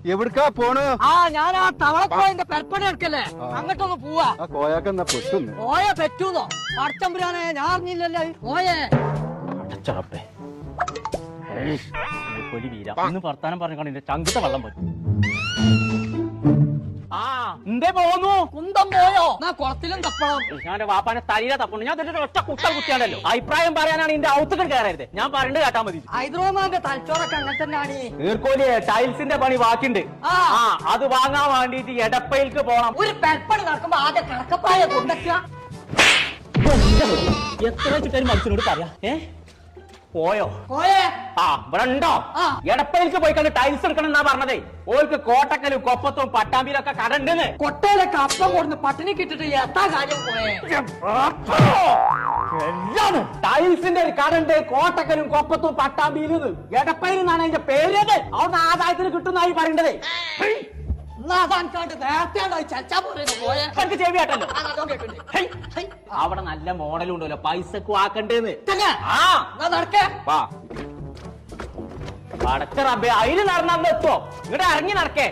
എവിടക്കാ പോണ്? ഞാൻ ആ തവളക്കോയന്റെ പെരപ്പണി എടുക്കല്ലേ, അങ്ങോട്ടൊന്ന് പോവാ. കോയാക്കെന്നാ പെട്ടുന്നു. കോയ പെറ്റൂന്നോ? പടച്ചമ്പുരാനെ, ഞാൻ അറിഞ്ഞില്ലല്ലോ. കോയേ പൊലി വീര ഇന്ന് വർത്താനം പറഞ്ഞാൽ എന്റെ ചങ്കിട്ട വെള്ളം പറ്റും. എന്തേ പോന്നു? കുന്തം പോയോ? കുളത്തിലും തപ്പണം. ഞാൻ വാപ്പാനെ തലയില തപ്പുണ്ട്. ഞാൻ ഒറ്റ കുത്തൽ കുത്തിയാണല്ലോ. അഭിപ്രായം പറയാനാണ് എന്റെ ഔത്തുകൾ കയറരുത്. ഞാൻ പറഞ്ഞിട്ട് കേട്ടാ മതി. ഹൈദരാബാദിന്റെ തലച്ചോറൊക്കെ അങ്ങനെ തന്നെയാണ്. നീർക്കോലിയെ ടൈൽസിന്റെ പണി ബാക്കിണ്ട്. അത് വാങ്ങാൻ വേണ്ടിട്ട് എടപ്പയിലേക്ക് പോണം. ഒരു പെരപ്പണി നടക്കുമ്പോ ആദ്യം കണക്കപ്പായ കൊണ്ടെത്തുക. എത്ര വെച്ചിട്ട് മനുഷ്യനോട് പറയാ? പോയോ? കോയേ ഇവിടെ ഉണ്ടോ? എടപ്പയിലേക്ക് പോയി കണ്ട് ടൈൽസ് എടുക്കണം എന്നാ പറഞ്ഞതേ. ഓൾക്ക് കോട്ടക്കലും കൊപ്പത്തും പട്ടാമ്പിയിലൊക്കെ കടണ്ടെന്ന്. കൊട്ടയിലൊക്കെ അപ്പം കൊടുന്ന് പട്ടിണി കിട്ടിട്ട് എത്താ കാര്യം പോയേ? ടൈൽസിന്റെ ഒരു കടണ്ട് കോട്ടക്കലും കൊപ്പത്തും പട്ടാമ്പിയിലും. എടപ്പയിൽ നിന്നാണ് അതിന്റെ പേരത്. അവിടെ ആദായത്തിന് കിട്ടുന്നായി പറയേണ്ടതേ. അവിടെ നല്ല മോഡലും ഉണ്ടല്ലോ, പൈസക്ക് വാക്കണ്ടേന്ന്. വടക്ക റബ്ബേ, അതിന് നടന്നെത്തോ? ഇവിടെ ഇറങ്ങി നടക്കേ.